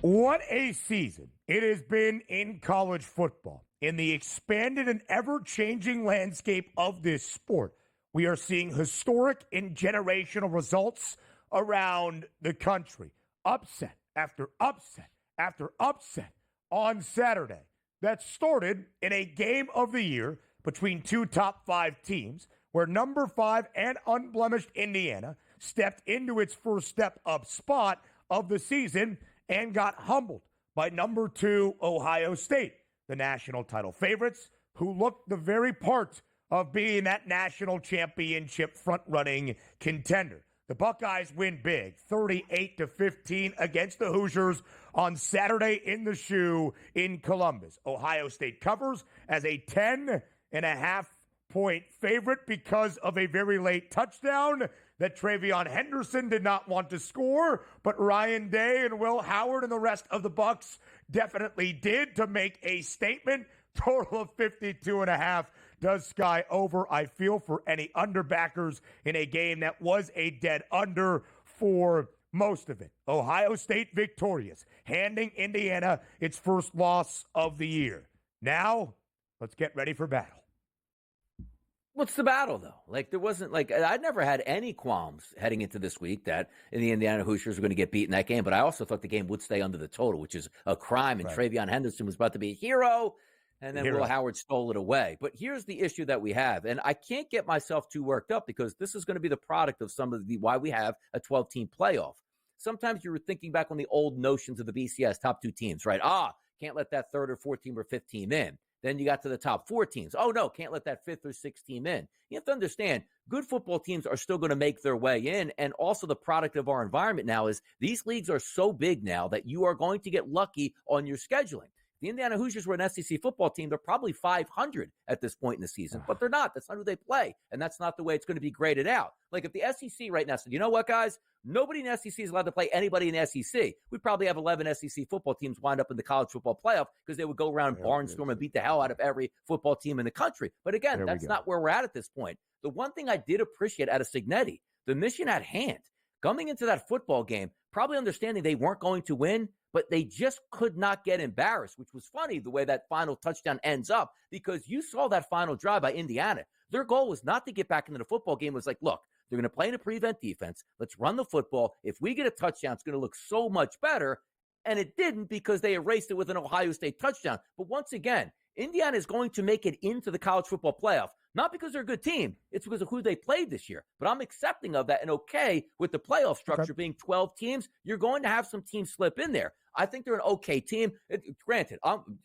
What a season it has been in college football. In the expanded and ever-changing landscape of this sport, we are seeing historic and generational results around the country. Upset after upset after upset on Saturday. That started in a game of the year between two top five teams where number 5 and unblemished Indiana stepped into its first step-up spot of the season and got humbled by number 2 Ohio State, the national title favorites, who looked the very part of being that national championship front-running contender. The Buckeyes win big, 38-15 against the Hoosiers on Saturday in the Shoe in Columbus. Ohio State covers as a 10.5-point favorite because of a very late touchdown that Travion Henderson did not want to score, but Ryan Day and Will Howard and the rest of the Bucs definitely did to make a statement. Total of 52.5 does sky over. I feel for any underbackers in a game that was a dead under for most of it. Ohio State victorious, handing Indiana its first loss of the year. Now, let's get ready for battle. What's the battle, though? There wasn't, I'd never had any qualms heading into this week that the Indiana Hoosiers were going to get beat in that game, but I also thought the game would stay under the total, which is a crime, and right. Travion Henderson was about to be a hero, and then Will Howard stole it away. But here's the issue that we have, and I can't get myself too worked up because this is going to be the product of some of why we have a 12-team playoff. Sometimes you were thinking back on the old notions of the BCS, top 2 teams, right? Can't let that third or fourth team or fifth team in. Then you got to the top 4 teams. Oh, no, can't let that 5th or 6th team in. You have to understand, good football teams are still going to make their way in. And also the product of our environment now is these leagues are so big now that you are going to get lucky on your scheduling. The Indiana Hoosiers were an SEC football team. They're probably 500 at this point in the season, but they're not. That's not who they play, and that's not the way it's going to be graded out. If the SEC right now said, you know what, guys? Nobody in the SEC is allowed to play anybody in the SEC. We'd probably have 11 SEC football teams wind up in the college football playoff because they would go around and barnstorm and beat the hell out of every football team in the country. But again, that's not where we're at this point. The one thing I did appreciate out of Signetti, the mission at hand, coming into that football game, probably understanding they weren't going to win, but they just could not get embarrassed, which was funny the way that final touchdown ends up because you saw that final drive by Indiana. Their goal was not to get back into the football game. It was look, they're going to play in a prevent defense. Let's run the football. If we get a touchdown, it's going to look so much better. And it didn't because they erased it with an Ohio State touchdown. But once again, Indiana is going to make it into the college football playoff, not because they're a good team. It's because of who they played this year. But I'm accepting of that and okay with the playoff structure being 12 teams. You're going to have some teams slip in there. I think they're an okay team. Granted,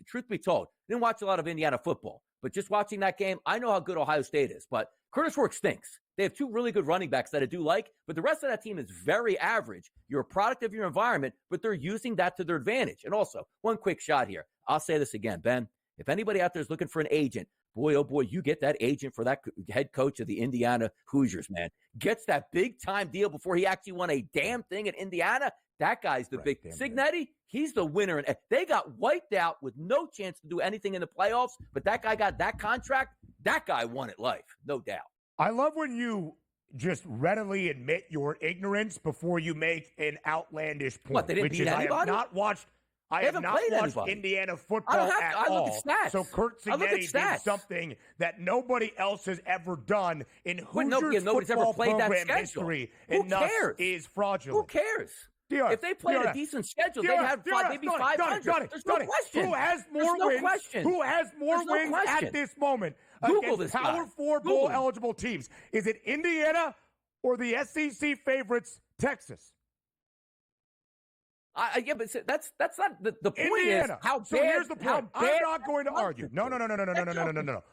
truth be told, didn't watch a lot of Indiana football. But just watching that game, I know how good Ohio State is. But Curtis Rourke stinks. They have 2 really good running backs that I do like, but the rest of that team is very average. You're a product of your environment, but they're using that to their advantage. And also, one quick shot here. I'll say this again, Ben. If anybody out there is looking for an agent, boy, oh boy, you get that agent for that head coach of the Indiana Hoosiers, man. Gets that big-time deal before he actually won a damn thing at Indiana. That guy's the big Signetti. He's the winner. And they got wiped out with no chance to do anything in the playoffs, but that guy got that contract. That guy won at life, no doubt. I love when you just readily admit your ignorance before you make an outlandish point. What, they didn't beat anybody? I have not watched Indiana football at all. Look at stats. So Kurt Signetti did something that nobody else has ever done in Hoosiers football program history, and thus is fraudulent. Who cares? If they played a decent schedule, they'd have maybe 500. There's no question. Who has more wins? Who has more wins at this moment against Power 4 bowl-eligible teams? Is it Indiana or the SEC favorites, Texas? But that's not the point. Indiana. How bad? So here's the point. I'm not going to argue. No.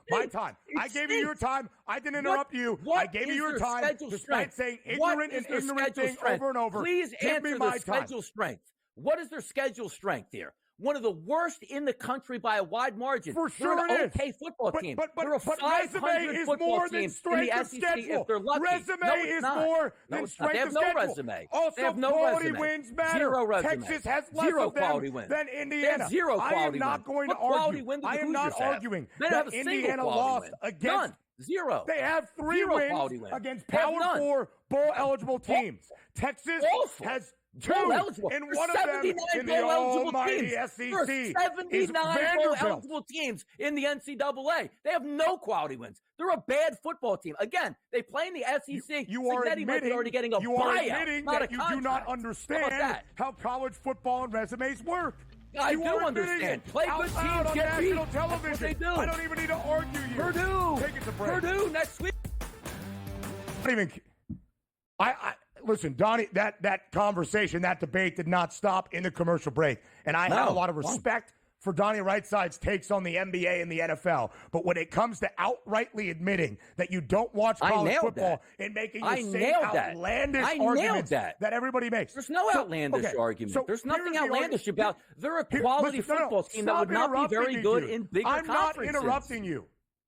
My time. I gave you your time. I didn't interrupt you. I gave you your time despite saying ignorant and ignorant thing over and over. Please answer the schedule strength. What is their schedule strength here? One of the worst in the country by a wide margin. For sure it is. Okay football team. But resume is more than strength of schedule. Resume is more than strength of schedule. They have no resume. Also, quality wins matter. Zero resume. Texas has less of them than Indiana. Zero quality I am not going to argue. I am not arguing that Indiana lost against. None. Zero. They have 3 wins against Power 4 bowl-eligible teams. Texas has bowl eligible. And There's one of them 79 in the bowl eligible almighty teams. SEC There are is 79 bowl Vanderbilt. eligible teams in the NCAA. They have no quality wins. They're a bad football team. Again, they play in the SEC. You are Cincinnati might be already getting a buyout, not a that you contract. do not understand how college football and resumes work. I do understand. Play good teams, get beat. National television. They do. I don't even need to argue you. Purdue. Take it to break. Purdue next week. I don't even. I listen, Donnie. That conversation, that debate, did not stop in the commercial break, and I have a lot of respect for Donnie Wrightside's takes on the NBA and the NFL. But when it comes to outrightly admitting that you don't watch college football and making the same outlandish arguments that everybody makes. There's no outlandish argument. So there's nothing outlandish about they're a quality football team that would not be very good in bigger conferences. I'm not interrupting you.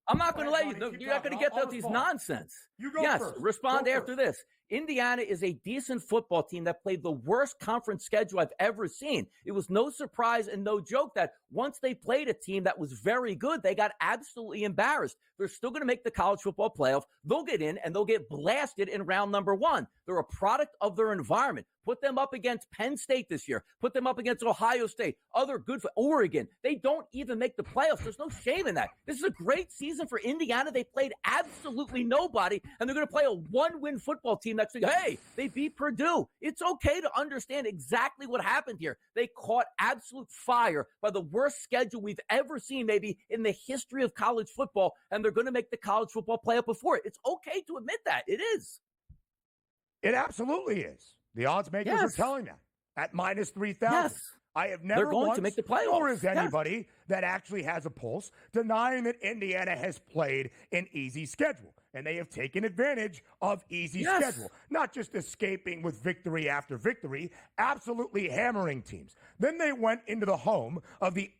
I'm not going to let you. You're not going to get to these nonsense. You go first. Respond after this. Indiana is a decent football team that played the worst conference schedule I've ever seen. It was no surprise and no joke that once they played a team that was very good, they got absolutely embarrassed. They're still going to make the college football playoff. They'll get in and they'll get blasted in round number 1. They're a product of their environment. Put them up against Penn State this year. Put them up against Ohio State. Other good for Oregon. They don't even make the playoffs. There's no shame in that. This is a great season for Indiana. They played absolutely nobody, and they're going to play a 1-win football team next week. Hey, they beat Purdue. It's okay to understand exactly what happened here. They caught absolute fire by the worst schedule we've ever seen, maybe in the history of college football, and they're going to make the college football playoff before it. It's okay to admit that. It is. It absolutely is. The odds makers are telling that at minus 3,000. Yes. I have never They're going to make the playoffs. Nor is anybody that actually has a pulse denying that Indiana has played an easy schedule. And they have taken advantage of easy schedule. Not just escaping with victory after victory, absolutely hammering teams. Then they went into the home of the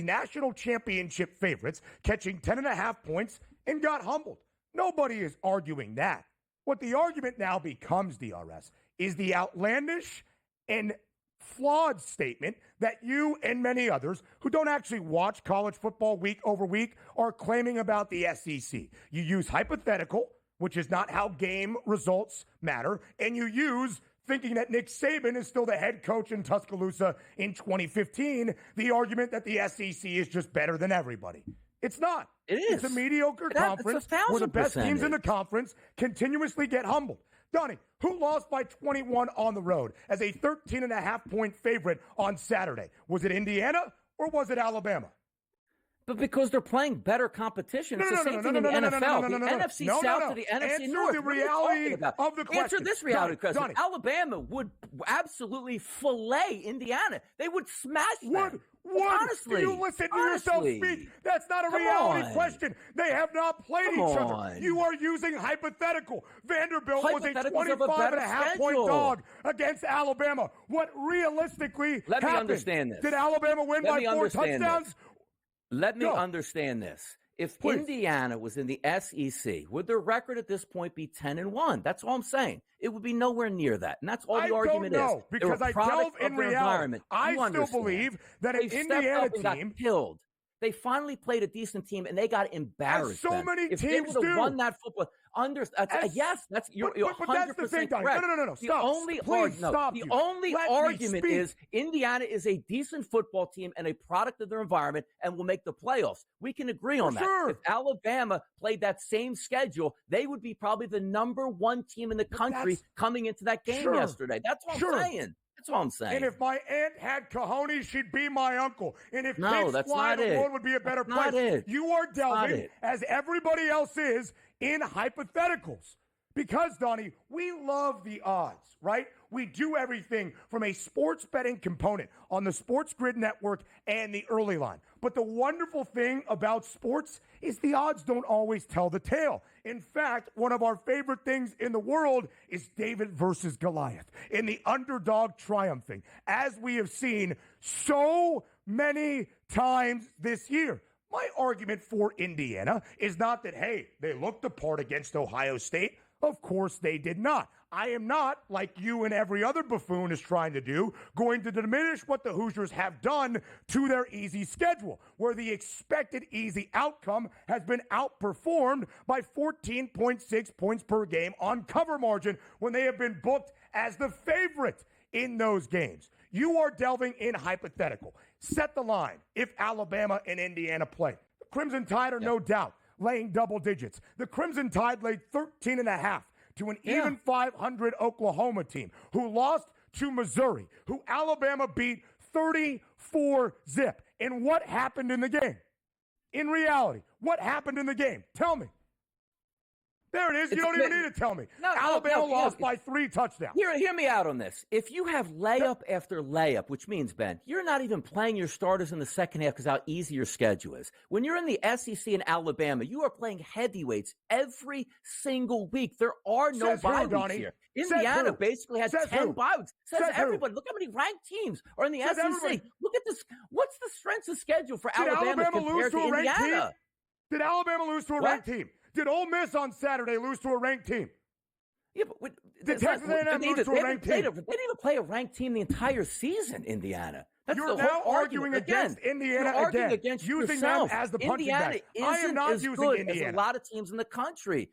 national championship favorites, catching 10.5 points, and got humbled. Nobody is arguing that. What the argument now becomes, DRS, is the outlandish and flawed statement that you and many others who don't actually watch college football week over week are claiming about the SEC. You use hypothetical, which is not how game results matter, and you use thinking that Nick Saban is still the head coach in Tuscaloosa in 2015, the argument that the SEC is just better than everybody. It's not. It is. It's a mediocre conference where the best teams in the conference continuously get humbled. Donnie, who lost by 21 on the road as a 13.5-point favorite on Saturday? Was it Indiana or was it Alabama? But because they're playing better competition. It's the same thing in the NFL. The NFC South to the NFC North. Answer the reality of the question. Answer this reality question. Donnie. Alabama would absolutely fillet Indiana. They would smash them. Honestly. Do you listen to yourself speak? That's not a reality question. They have not played each other. You are using hypothetical. Vanderbilt was a 25.5-point dog against Alabama. What realistically Let me happened? understand this. Did Alabama win by 4 touchdowns? Let me understand this. If Indiana was in the SEC, would their record at this point be 10-1? That's all I'm saying. It would be nowhere near that. And that's all the argument is. I don't know, because I delve in reality. I still believe that an Indiana team killed. They finally played a decent team, and they got embarrassed. So many teams do. If they would have won that football, yes, you're 100% correct. No. The only argument is Indiana is a decent football team and a product of their environment and will make the playoffs. We can agree on that. Sure. If Alabama played that same schedule, they would be probably the number 1 team in the country coming into that game yesterday. That's what I'm saying. That's all I'm saying. And if my aunt had cojones, she'd be my uncle. And if no, pigs fly, the world would be a better place. You are delving, as everybody else is, in hypotheticals. Because, Donnie, we love the odds, right? We do everything from a sports betting component on the SportsGrid network and the early line. But the wonderful thing about sports is the odds don't always tell the tale. In fact, one of our favorite things in the world is David versus Goliath and the underdog triumphing, as we have seen so many times this year. My argument for Indiana is not that, hey, they looked the part against Ohio State. Of course they did not. I am not, like you and every other buffoon is trying to do, going to diminish what the Hoosiers have done to their easy schedule, where the expected easy outcome has been outperformed by 14.6 points per game on cover margin when they have been booked as the favorite in those games. You are delving in hypothetical. Set the line if Alabama and Indiana play. The Crimson Tide are no doubt laying double digits. The Crimson Tide laid 13.5 to an even 500 Oklahoma team who lost to Missouri, who Alabama beat 34-0. And what happened in the game? In reality, what happened in the game? Tell me. There it is. You don't even need to tell me. Alabama lost by 3 touchdowns. Hear me out on this. If you have layup after layup, which means, Ben, you're not even playing your starters in the second half because how easy your schedule is. When you're in the SEC in Alabama, you are playing heavyweights every single week. There are no bye weeks here. Indiana basically has 10 bye weeks. Says everybody. Look how many ranked teams are in the SEC. Everybody. Look at this. What's the strength of schedule for Alabama compared to Indiana? Did Alabama lose to a ranked team? Did Ole Miss on Saturday lose to a ranked team? Yeah, but did Texas A&M lose to a ranked team? They didn't even play a ranked team the entire season, Indiana. That's You're now arguing against Indiana again, using them as the punching bag. I am not using Indiana. As a lot of teams in the country.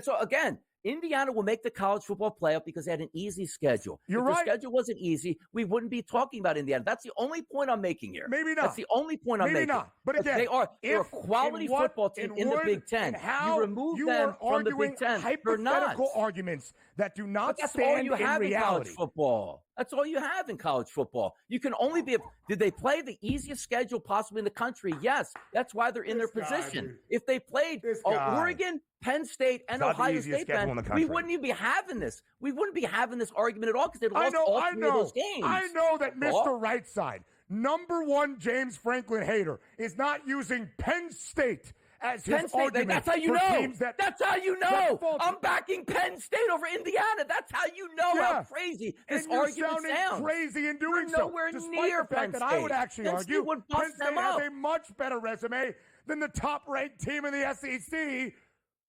So again, Indiana will make the college football playoff because they had an easy schedule. If the schedule wasn't easy, we wouldn't be talking about Indiana. That's the only point I'm making here. Maybe not. That's the only point I'm making. Maybe not. But again, they're a quality football team in the Big Ten. You remove them from the Big Ten. Hypothetical arguments that do not stand in reality. In college football. That's all you have in college football. You can only be. Did they play the easiest schedule possibly in the country? Yes. That's why they're in their position. If they played Oregon, Penn State, and Ohio State, we wouldn't even be having this. We wouldn't be having this argument at all because they'd lost all 3 of those games. I know that Mr. Right Side, #1 James Franklin hater, is not using Penn State as his argument. That's how you know. That's how you know. I'm backing Penn State over Indiana. That's how you know how crazy this argument sounds. Crazy in doing so. Nowhere near the fact Penn State. I would actually argue Penn State has a much better resume than the top-ranked team in the SEC,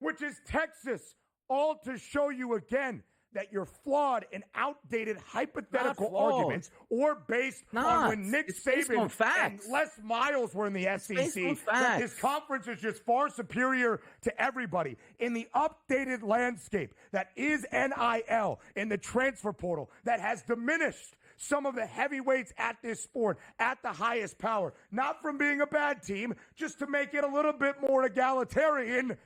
which is Texas. All to show you again that you're flawed and outdated hypothetical arguments or based on when Nick Saban and Les Miles were in the SEC, that this conference is just far superior to everybody. In the updated landscape that is NIL in the transfer portal that has diminished some of the heavyweights at this sport at the highest power, not from being a bad team, just to make it a little bit more egalitarian.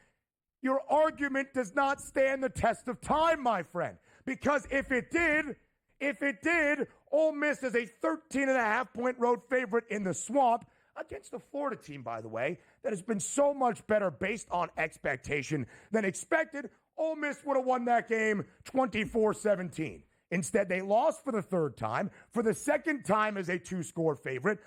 Your argument does not stand the test of time, my friend. Because if it did, Ole Miss is a 13.5-point road favorite in the Swamp against the Florida team, by the way, that has been so much better based on expectation than expected. Ole Miss would have won that game 24-17. Instead, they lost for the 3rd time, for the 2nd time as a 2-score favorite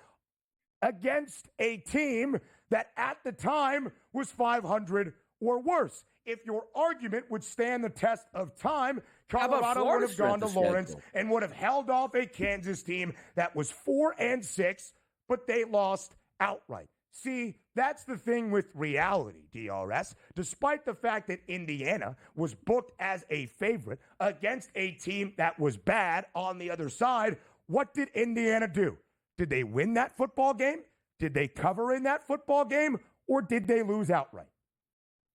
against a team that at the time was 500 or worse. If your argument would stand the test of time, Colorado would have gone to Lawrence and would have held off a Kansas team that was 4-6, but they lost outright. See, that's the thing with reality, DRS. Despite the fact that Indiana was booked as a favorite against a team that was bad on the other side, what did Indiana do? Did they win that football game? Did they cover in that football game? Or did they lose outright?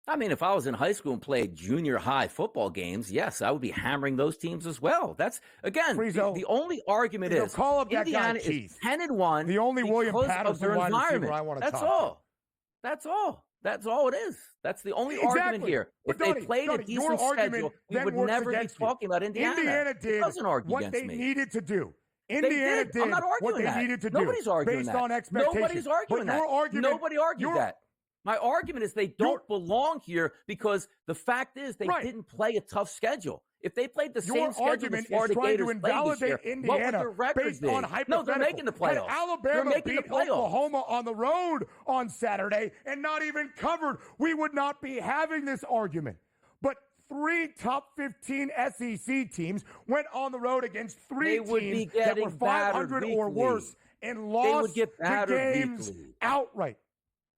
I mean, if I was in high school and played junior high football games, yes, I would be hammering those teams as well. That's, again, the only argument is call up that Indiana guy is 10-1 the only William because of their environment. I want to That's all. That's all. That's all it is. That's the only argument here. If they played a decent schedule, we would never be talking about Indiana. Indiana did what they needed to do. Indiana did what they needed to do. Nobody's arguing based that. on expectations. Nobody's arguing that. Nobody argued that. My argument is they don't belong here because the fact is they didn't play a tough schedule. If they played the same schedule as Florida Gators played this year, what would their record be? No, they're making the playoffs. Alabama beat Oklahoma on the road on Saturday and not even covered, we would not be having this argument. But 3 top 15 SEC teams went on the road against 3 teams that were 500 or worse and lost the games outright.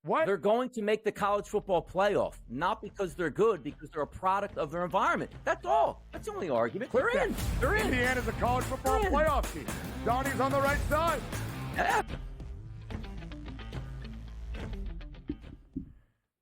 What? They're going to make the college football playoff, not because they're good, because they're a product of their environment. That's all. That's the only argument. They're in. They're in. Indiana's a college football playoff team. Donnie's on the right side. Yeah.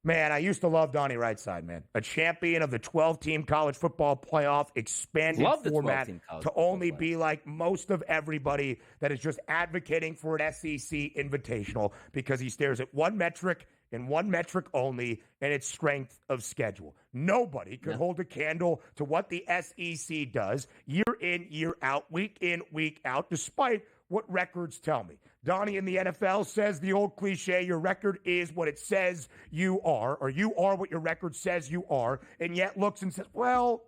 Man, I used to love Donnie Rightside, man. A champion of the 12-team college football playoff expanded format to only be like most of everybody that is just advocating for an SEC invitational because he stares at one metric and one metric only, and it's strength of schedule. Nobody could hold a candle to what the SEC does year in, year out, week in, week out, despite what records tell me. Donnie in the NFL says the old cliche, your record is what it says you are, or you are what your record says you are, and yet looks and says, well,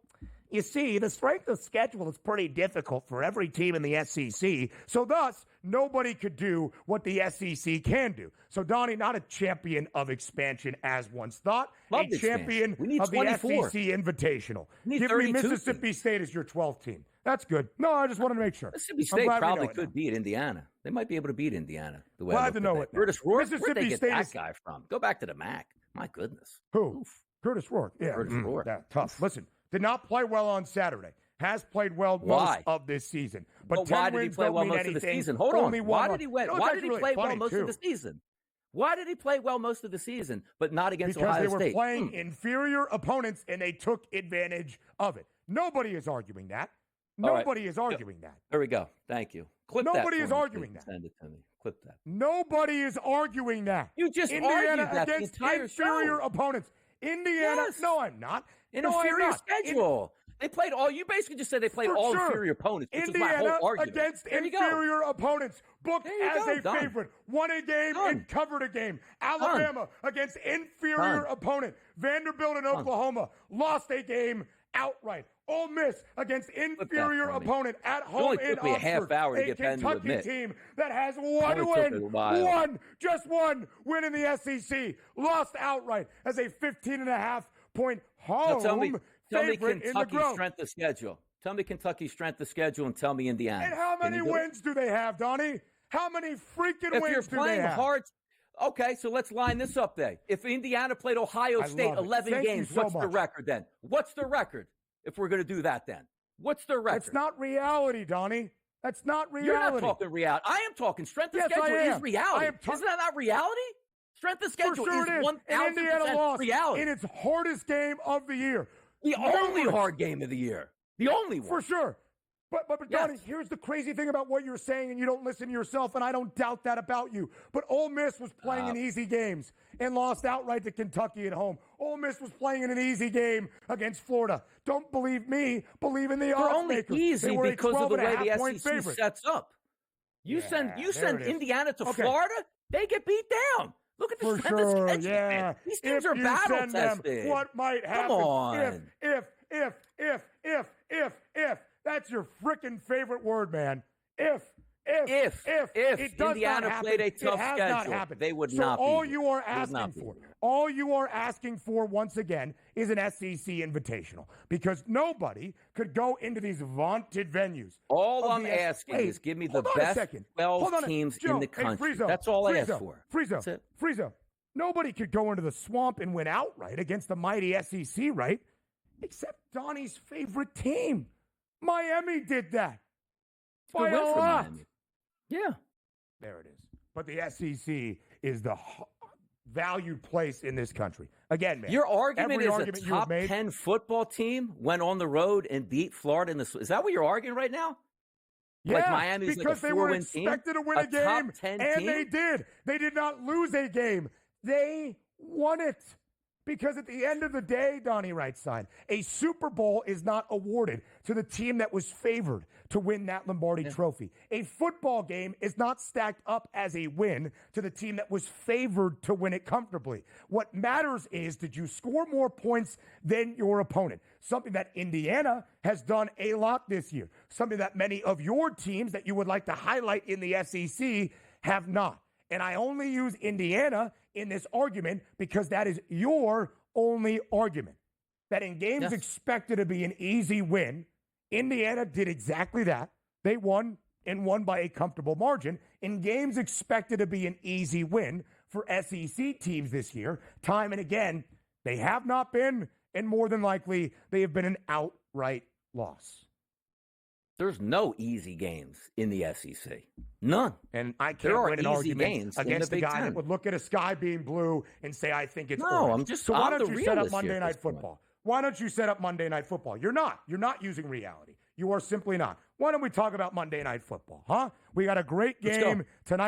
you see, the strength of schedule is pretty difficult for every team in the SEC, so thus, nobody could do what the SEC can do. So, Donnie, not a champion of expansion as once thought, a champion of the SEC Invitational. Give me Mississippi State as your 12th team. That's good. No, I just wanted to make sure. Mississippi State probably could beat Indiana. They might be able to beat Indiana. The way glad to know it. Curtis Rourke, where'd they get that guy from? Go back to the MAC. My goodness. Who? Oof. Curtis Rourke. Yeah. Curtis Rourke. Yeah, tough. Listen, did not play well on Saturday. Has played well most of this season. But why did he play well most of the season? Hold on. Why did he play well most of the season? Why did he play well most of the season, but not against Ohio State? Because they were playing inferior opponents, and they took advantage of it. Nobody is arguing that. Nobody is arguing that. There we go. Thank you. Nobody is arguing that. Send it to me. Clip that. Nobody is arguing that. You just Indiana argued that against the entire inferior opponents. Indiana. Yes. No, I'm not. An inferior schedule. They played all. You basically just said they played all inferior opponents. Which Indiana is my whole argument. Against inferior opponents, booked as a favorite, won a game and covered a game. Alabama against inferior opponent. Vanderbilt and Oklahoma lost a game outright. Ole Miss against inferior opponent at home in Oxford. A half hour to get Kentucky team that has just one win in the SEC, lost outright as a 15.5-point home favorite in the Grove. Strength of schedule. Tell me Kentucky's strength of schedule and tell me Indiana. And how many wins do they have, Donnie? How many freaking wins do they have? Okay, so let's line this up then. If Indiana played Ohio State 11 games, what's the record then? What's the record if we're going to do that then? What's the record? It's not reality, Donnie. That's not reality. You're not talking reality. I am talking strength of schedule is reality. Isn't that not reality? Strength of schedule is 1,000% reality. In its hardest game of the year. The only hard game of the year. The only one. For sure. But Donnie, here's the crazy thing about what you're saying, and you don't listen to yourself, and I don't doubt that about you. But Ole Miss was playing in easy games and lost outright to Kentucky at home. Ole Miss was playing in an easy game against Florida. Don't believe me. Believe in the odds makers. Only easy because of the way the SEC sets up. You send Indiana to Florida, they get beat down. Look at the strength of schedule, man. These teams are battle tested. What might happen? Come on. If. That's your freaking favorite word, man. If it does Indiana not happen, played a tough schedule, they would not be. All you are asking for once again is an SEC invitational because nobody could go into these vaunted venues. All I'm asking is give me the best 12 teams in the country. That's all I ask for. Friezo. Nobody could go into the swamp and win outright against the mighty SEC, right? Except Donnie's favorite team. Miami did that. By a lot. Yeah. There it is. But the SEC is the valued place in this country. Again, man. Your argument is a top 10 football team went on the road and beat Florida. Is that what you're arguing right now? Yeah, like Miami's because like they were expected to win a game, and they did. They did not lose a game. They won it. Because at the end of the day, Donnie Rightside, a Super Bowl is not awarded to the team that was favored to win that Lombardi trophy. A football game is not stacked up as a win to the team that was favored to win it comfortably. What matters is, did you score more points than your opponent? Something that Indiana has done a lot this year. Something that many of your teams that you would like to highlight in the SEC have not. And I only use Indiana in this argument because that is your only argument. That in games expected to be an easy win, Indiana did exactly that. They won and won by a comfortable margin. In games expected to be an easy win for SEC teams this year, time and again, they have not been, and more than likely, they have been an outright loss. There's no easy games in the SEC. None. And I There can't are win an easy argument games in against the the Big guy Ten. that would look at a sky being blue and say, I think it's No, orange. I'm why the don't you set up realist here Monday at Night this point. Football? Why don't you set up Monday Night Football? You're not. You're not using reality. You are simply not. Why don't we talk about Monday Night Football, huh? We got a great Let's go. game tonight.